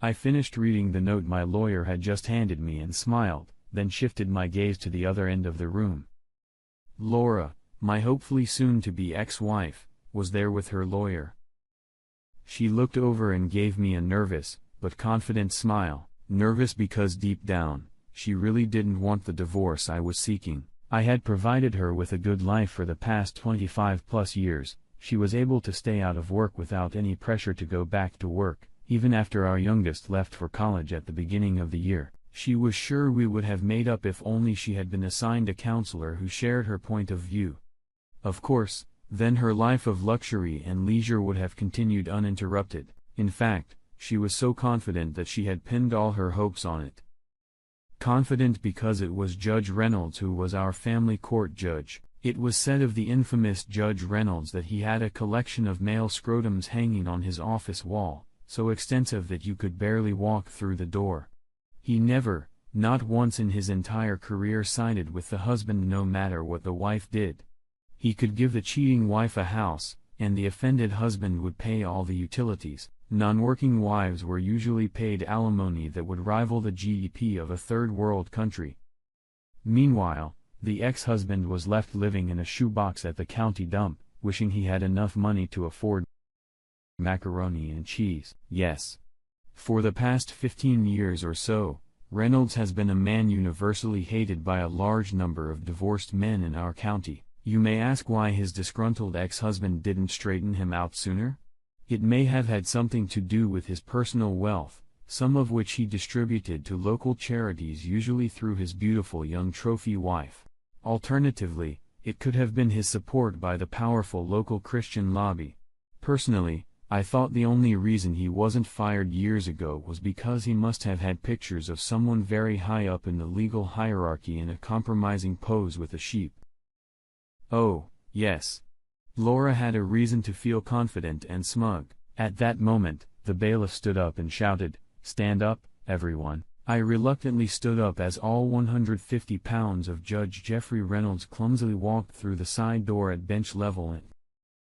I finished reading the note my lawyer had just handed me and smiled, then shifted my gaze to the other end of the room. Laura, my hopefully soon-to-be ex-wife, was there with her lawyer. She looked over and gave me a nervous, but confident smile, nervous because deep down, she really didn't want the divorce I was seeking. I had provided her with a good life for the past 25+ years. She was able to stay out of work without any pressure to go back to work, even after our youngest left for college at the beginning of the year. She was sure we would have made up if only she had been assigned a counselor who shared her point of view. Of course, then her life of luxury and leisure would have continued uninterrupted. In fact, she was so confident that she had pinned all her hopes on it. Confident because it was Judge Reynolds who was our family court judge. It was said of the infamous Judge Reynolds that he had a collection of male scrotums hanging on his office wall, so extensive that you could barely walk through the door. He never, not once in his entire career, sided with the husband no matter what the wife did. He could give the cheating wife a house, and the offended husband would pay all the utilities. Non-working wives were usually paid alimony that would rival the GDP of a third-world country. Meanwhile, the ex-husband was left living in a shoebox at the county dump, wishing he had enough money to afford macaroni and cheese. Yes. For the past 15 years or so, Reynolds has been a man universally hated by a large number of divorced men in our county. You may ask why his disgruntled ex-husband didn't straighten him out sooner? It may have had something to do with his personal wealth, some of which he distributed to local charities, usually through his beautiful young trophy wife. Alternatively, it could have been his support by the powerful local Christian lobby. Personally, I thought the only reason he wasn't fired years ago was because he must have had pictures of someone very high up in the legal hierarchy in a compromising pose with a sheep. Oh, yes. Laura had a reason to feel confident and smug. At that moment, the bailiff stood up and shouted, "Stand up, everyone." I reluctantly stood up as all 150 pounds of Judge Jeffrey Reynolds clumsily walked through the side door at bench level and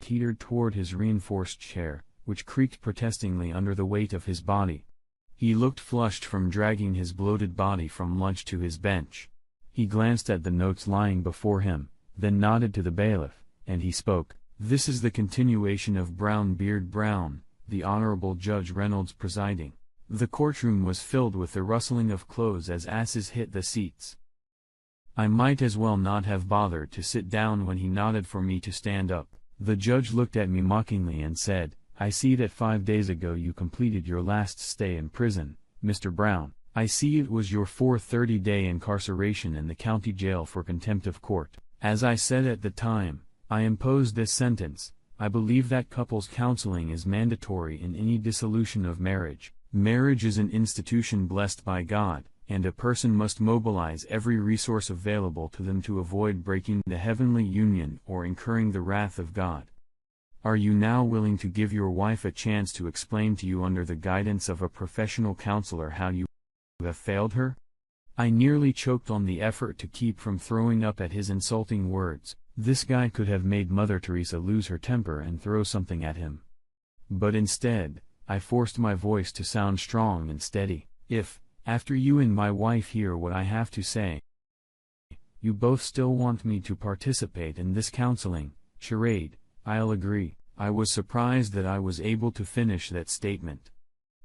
teetered toward his reinforced chair, which creaked protestingly under the weight of his body. He looked flushed from dragging his bloated body from lunch to his bench. He glanced at the notes lying before him, then nodded to the bailiff, and he spoke. "This is the continuation of Brown Beard Brown, the Honorable Judge Reynolds presiding." The courtroom was filled with the rustling of clothes as asses hit the seats. I might as well not have bothered to sit down when he nodded for me to stand up. The judge looked at me mockingly and said, "I see that 5 days ago you completed your last stay in prison, Mr. Brown. I see it was your 430-day incarceration in the county jail for contempt of court. As I said at the time, I imposed this sentence. I believe that couples counseling is mandatory in any dissolution of marriage. Marriage is an institution blessed by God, and a person must mobilize every resource available to them to avoid breaking the heavenly union or incurring the wrath of God. Are you now willing to give your wife a chance to explain to you under the guidance of a professional counselor how you have failed her?" I nearly choked on the effort to keep from throwing up at his insulting words. This guy could have made Mother Teresa lose her temper and throw something at him. But instead, I forced my voice to sound strong and steady. "If, after you and my wife hear what I have to say, you both still want me to participate in this counseling charade, I'll agree." I was surprised that I was able to finish that statement.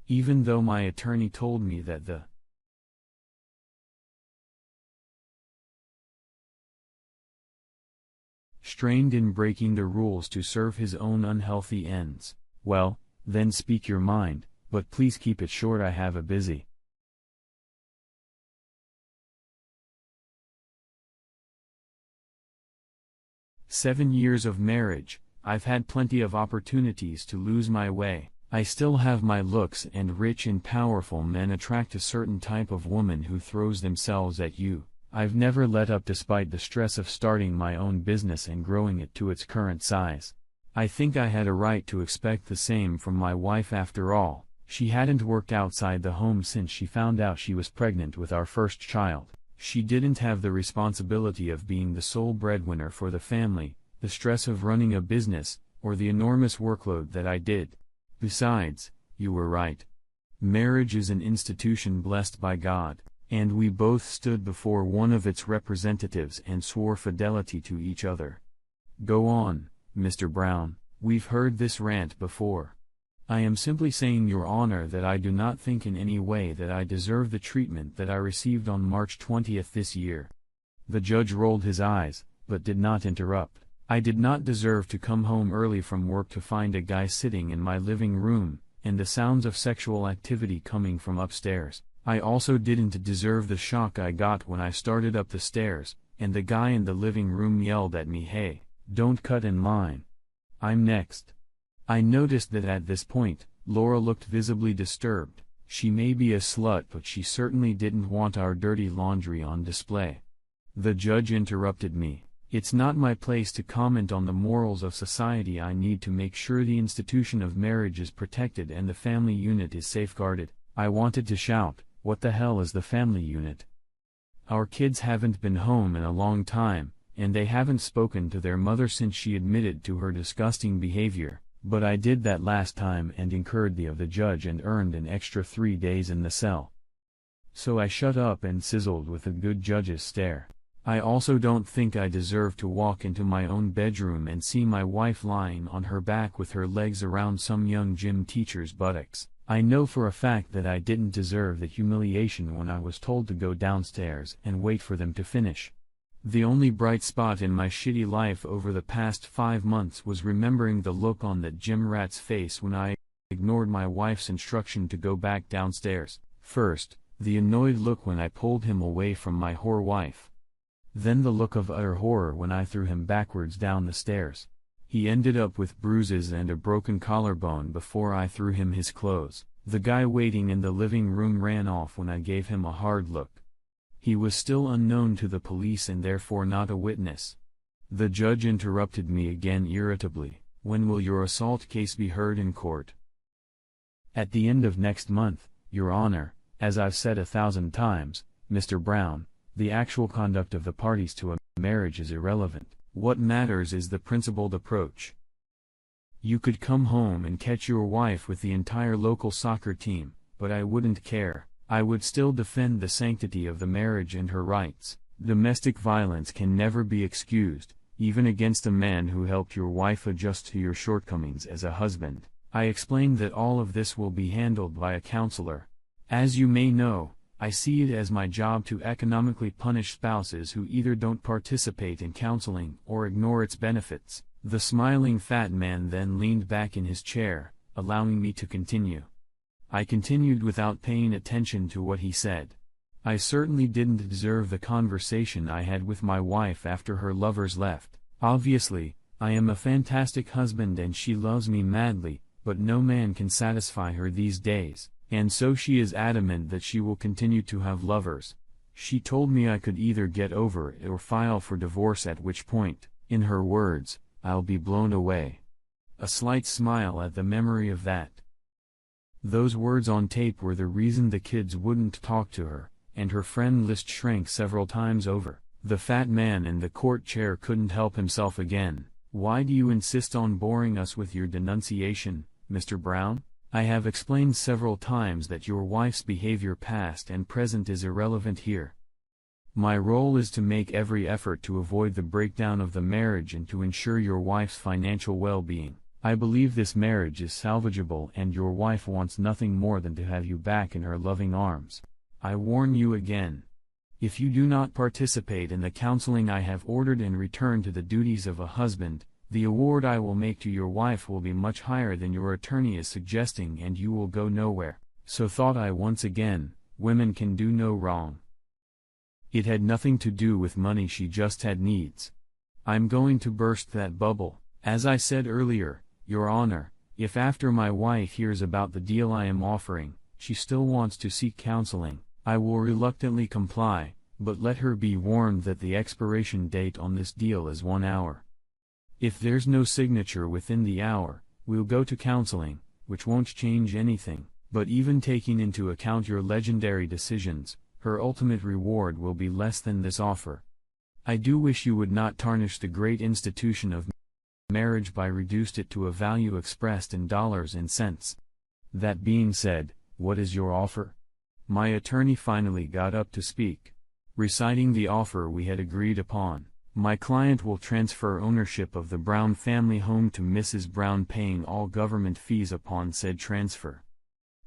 Even though my attorney told me that the strained in breaking the rules to serve his own unhealthy ends. Well, then speak your mind, but please keep it short. I have a busy 7 years of marriage. I've had plenty of opportunities to lose my way. I still have my looks, and rich and powerful men attract a certain type of woman who throws themselves at you. I've never let up despite the stress of starting my own business and growing it to its current size. I think I had a right to expect the same from my wife. After all, she hadn't worked outside the home since she found out she was pregnant with our first child. She didn't have the responsibility of being the sole breadwinner for the family, the stress of running a business, or the enormous workload that I did. Besides, you were right. Marriage is an institution blessed by God, and we both stood before one of its representatives and swore fidelity to each other. Go on, Mr. Brown, we've heard this rant before. I am simply saying, Your Honor, that I do not think in any way that I deserve the treatment that I received on March 20th this year. The judge rolled his eyes, but did not interrupt. I did not deserve to come home early from work to find a guy sitting in my living room, and the sounds of sexual activity coming from upstairs. I also didn't deserve the shock I got when I started up the stairs, and the guy in the living room yelled at me, "Hey, don't cut in line. I'm next." I noticed that at this point, Laura looked visibly disturbed. She may be a slut, but she certainly didn't want our dirty laundry on display. The judge interrupted me. It's not my place to comment on the morals of society. I need to make sure the institution of marriage is protected and the family unit is safeguarded. I wanted to shout, "What the hell is the family unit? Our kids haven't been home in a long time, and they haven't spoken to their mother since she admitted to her disgusting behavior." But I did that last time and incurred the of the judge and earned an extra 3 days in the cell. So I shut up and sizzled with a good judge's stare. I also don't think I deserve to walk into my own bedroom and see my wife lying on her back with her legs around some young gym teacher's buttocks. I know for a fact that I didn't deserve the humiliation when I was told to go downstairs and wait for them to finish. The only bright spot in my shitty life over the past 5 months was remembering the look on that gym rat's face when I ignored my wife's instruction to go back downstairs. First, the annoyed look when I pulled him away from my whore wife. Then the look of utter horror when I threw him backwards down the stairs. He ended up with bruises and a broken collarbone before I threw him his clothes. The guy waiting in the living room ran off when I gave him a hard look. He was still unknown to the police and therefore not a witness. The judge interrupted me again irritably. "When will your assault case be heard in court?" "At the end of next month, Your Honor. As I've said 1,000 times, Mr. Brown, the actual conduct of the parties to a marriage is irrelevant. What matters is the principled approach. You could come home and catch your wife with the entire local soccer team, but I wouldn't care. I would still defend the sanctity of the marriage and her rights. Domestic violence can never be excused, even against a man who helped your wife adjust to your shortcomings as a husband." I explained that all of this will be handled by a counselor. As you may know, I see it as my job to economically punish spouses who either don't participate in counseling or ignore its benefits. The smiling fat man then leaned back in his chair, allowing me to continue. I continued without paying attention to what he said. I certainly didn't deserve the conversation I had with my wife after her lovers left. Obviously, I am a fantastic husband and she loves me madly, but no man can satisfy her these days, and so she is adamant that she will continue to have lovers. She told me I could either get over it or file for divorce, at which point, in her words, I'll be blown away. A slight smile at the memory of that. Those words on tape were the reason the kids wouldn't talk to her, and her friend list shrank several times over. The fat man in the court chair couldn't help himself again. "Why do you insist on boring us with your denunciation, Mr. Brown? I have explained several times that your wife's behavior past and present is irrelevant here. My role is to make every effort to avoid the breakdown of the marriage and to ensure your wife's financial well-being. I believe this marriage is salvageable and your wife wants nothing more than to have you back in her loving arms. I warn you again. If you do not participate in the counseling I have ordered and return to the duties of a husband, the award I will make to your wife will be much higher than your attorney is suggesting and you will go nowhere." So thought I once again, women can do no wrong. It had nothing to do with money, she just had needs. I'm going to burst that bubble. As I said earlier, Your Honor, if after my wife hears about the deal I am offering, she still wants to seek counseling, I will reluctantly comply, but let her be warned that the expiration date on this deal is 1 hour. If there's no signature within the hour, we'll go to counseling, which won't change anything, but even taking into account your legendary decisions, her ultimate reward will be less than this offer. I do wish you would not tarnish the great institution of marriage by reduced it to a value expressed in dollars and cents. That being said, "What is your offer?" My attorney finally got up to speak. Reciting the offer we had agreed upon, my client will transfer ownership of the Brown family home to Mrs. Brown, paying all government fees upon said transfer.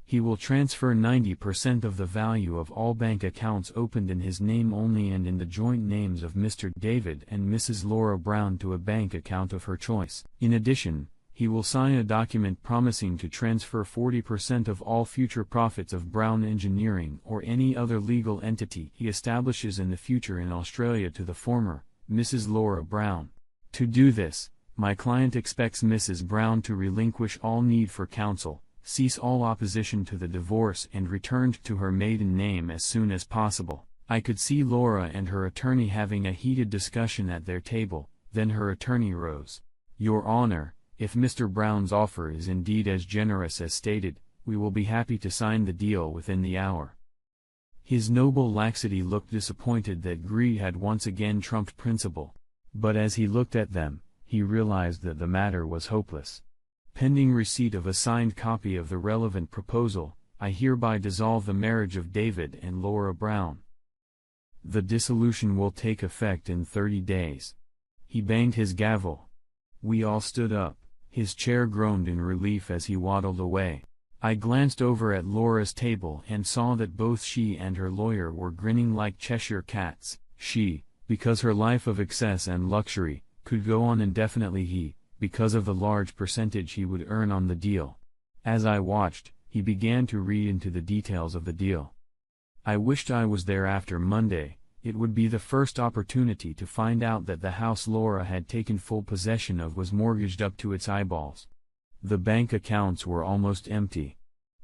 He will transfer 90% of the value of all bank accounts opened in his name only and in the joint names of Mr. David and Mrs. Laura Brown to a bank account of her choice. In addition, he will sign a document promising to transfer 40% of all future profits of Brown Engineering or any other legal entity he establishes in the future in Australia to the former, Mrs. Laura Brown. To do this, my client expects Mrs. Brown to relinquish all need for counsel, cease all opposition to the divorce and return to her maiden name as soon as possible. I could see Laura and her attorney having a heated discussion at their table. Then her attorney rose. "Your Honor, if Mr. Brown's offer is indeed as generous as stated, we will be happy to sign the deal within the hour." His noble laxity looked disappointed that greed had once again trumped principle. But as he looked at them, he realized that the matter was hopeless. "Pending receipt of a signed copy of the relevant proposal, I hereby dissolve the marriage of David and Laura Brown. The dissolution will take effect in 30 days. He banged his gavel. We all stood up. His chair groaned in relief as he waddled away. I glanced over at Laura's table and saw that both she and her lawyer were grinning like Cheshire cats. She, because her life of excess and luxury, could go on indefinitely. He, because of the large percentage he would earn on the deal. As I watched, he began to read into the details of the deal. I wished I was there after Monday. It would be the first opportunity to find out that the house Laura had taken full possession of was mortgaged up to its eyeballs. The bank accounts were almost empty.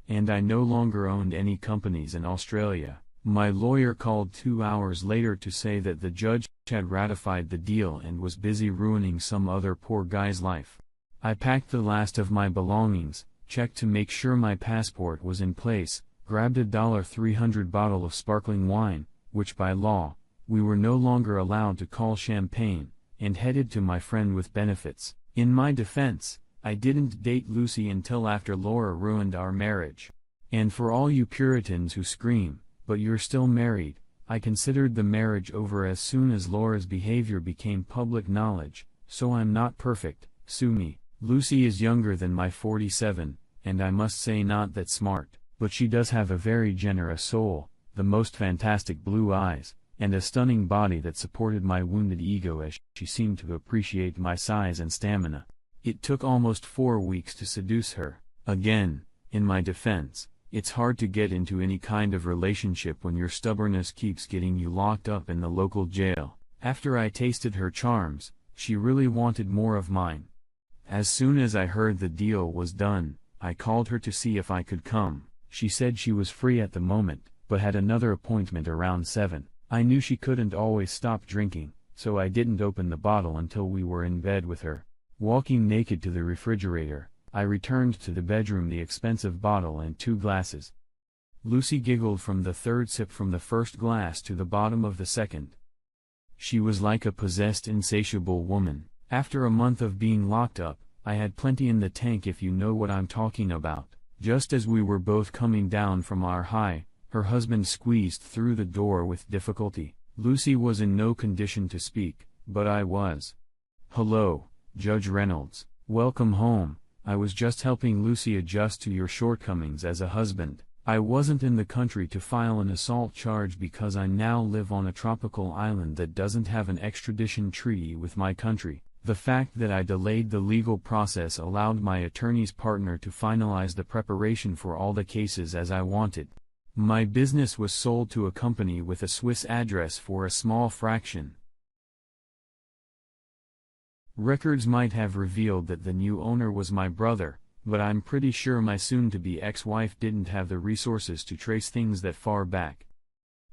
And I no longer owned any companies in Australia. My lawyer called 2 hours later to say that the judge had ratified the deal and was busy ruining some other poor guy's life. I packed the last of my belongings, checked to make sure my passport was in place, grabbed a $300 bottle of sparkling wine, which by law, we were no longer allowed to call champagne, and headed to my friend with benefits. In my defense, I didn't date Lucy until after Laura ruined our marriage. And for all you Puritans who scream, "But you're still married," I considered the marriage over as soon as Laura's behavior became public knowledge, so I'm not perfect, sue me. Lucy is younger than my 47, and I must say not that smart, but she does have a very generous soul, the most fantastic blue eyes, and a stunning body that supported my wounded ego as she seemed to appreciate my size and stamina. It took almost 4 weeks to seduce her. Again, in my defense, it's hard to get into any kind of relationship when your stubbornness keeps getting you locked up in the local jail. After I tasted her charms, she really wanted more of mine. As soon as I heard the deal was done, I called her to see if I could come. She said she was free at the moment, but had another appointment around 7. I knew she couldn't always stop drinking, so I didn't open the bottle until we were in bed with her. Walking naked to the refrigerator, I returned to the bedroom the expensive bottle and 2 glasses. Lucy giggled from the 3rd sip from the first glass to the bottom of the 2nd. She was like a possessed insatiable woman. After a month of being locked up, I had plenty in the tank, if you know what I'm talking about. Just as we were both coming down from our high, her husband squeezed through the door with difficulty. Lucy was in no condition to speak, but I was. "Hello, Judge Reynolds. Welcome home. I was just helping Lucy adjust to your shortcomings as a husband. I wasn't in the country to file an assault charge because I now live on a tropical island that doesn't have an extradition treaty with my country. The fact that I delayed the legal process allowed my attorney's partner to finalize the preparation for all the cases as I wanted. My business was sold to a company with a Swiss address for a small fraction. Records might have revealed that the new owner was my brother, but I'm pretty sure my soon-to-be ex-wife didn't have the resources to trace things that far back.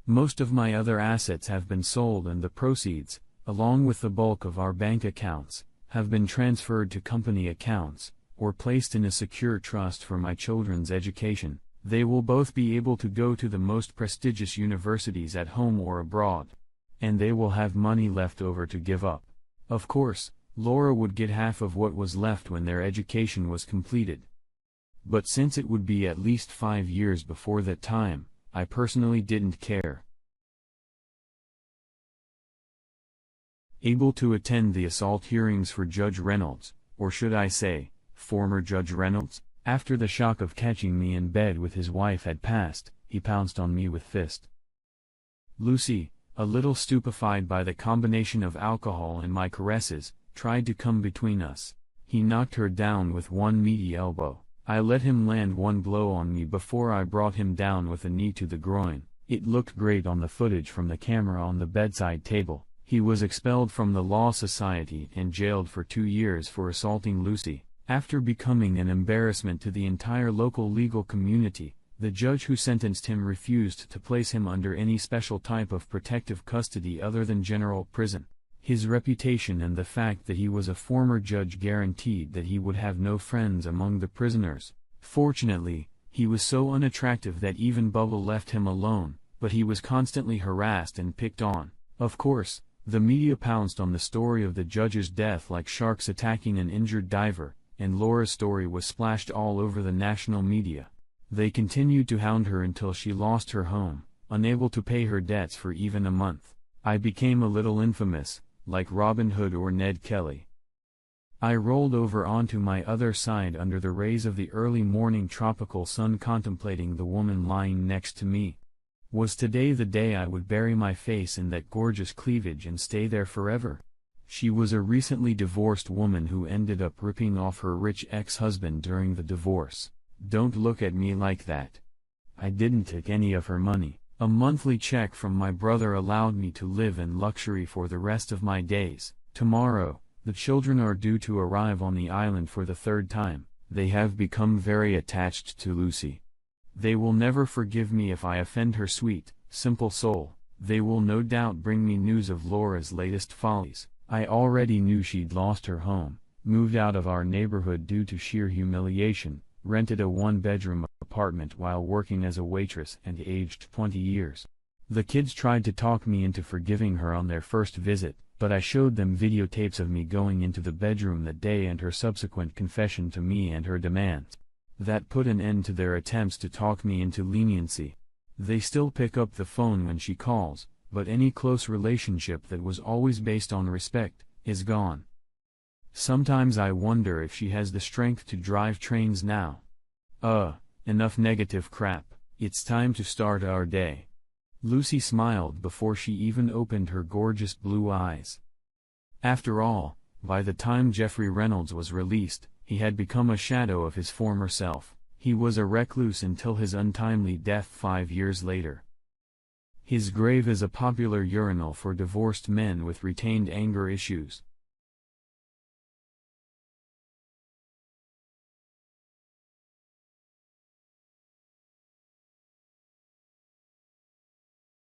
Most of my other assets have been sold, and the proceeds, along with the bulk of our bank accounts, have been transferred to company accounts, or placed in a secure trust for my children's education. They will both be able to go to the most prestigious universities at home or abroad. And they will have money left over to give up. Of course, Laura would get half of what was left when their education was completed. But since it would be at least 5 years before that time, I personally didn't care. Able to attend the assault hearings for Judge Reynolds, or should I say, former Judge Reynolds, after the shock of catching me in bed with his wife had passed, he pounced on me with fist. Lucy, a little stupefied by the combination of alcohol and my caresses, tried to come between us. He knocked her down with one meaty elbow. I let him land one blow on me before I brought him down with a knee to the groin. It looked great on the footage from the camera on the bedside table. He was expelled from the Law Society and jailed for 2 years for assaulting Lucy. After becoming an embarrassment to the entire local legal community, the judge who sentenced him refused to place him under any special type of protective custody other than general prison. His reputation and the fact that he was a former judge guaranteed that he would have no friends among the prisoners. Fortunately, he was so unattractive that even Bubble left him alone, but he was constantly harassed and picked on. Of course, the media pounced on the story of the judge's death like sharks attacking an injured diver, and Laura's story was splashed all over the national media. They continued to hound her until she lost her home, unable to pay her debts for even a month. I became a little infamous, like Robin Hood or Ned Kelly. I rolled over onto my other side under the rays of the early morning tropical sun contemplating the woman lying next to me. Was today the day I would bury my face in that gorgeous cleavage and stay there forever? She was a recently divorced woman who ended up ripping off her rich ex-husband during the divorce. Don't look at me like that. I didn't take any of her money. A monthly check from my brother allowed me to live in luxury for the rest of my days. Tomorrow, the children are due to arrive on the island for the 3rd time. They have become very attached to Lucy. They will never forgive me if I offend her sweet, simple soul. They will no doubt bring me news of Laura's latest follies. I already knew she'd lost her home, moved out of our neighborhood due to sheer humiliation, rented a 1-bedroom apartment while working as a waitress and aged 20 years. The kids tried to talk me into forgiving her on their first visit, but I showed them videotapes of me going into the bedroom that day and her subsequent confession to me and her demands. That put an end to their attempts to talk me into leniency. They still pick up the phone when she calls, but any close relationship that was always based on respect is gone. Sometimes I wonder if she has the strength to drive trains now. Enough negative crap. It's time to start our day. Lucy smiled before she even opened her gorgeous blue eyes. After all, by the time Jeffrey Reynolds was released, he had become a shadow of his former self. He was a recluse until his untimely death 5 years later. His grave is a popular urinal for divorced men with retained anger issues.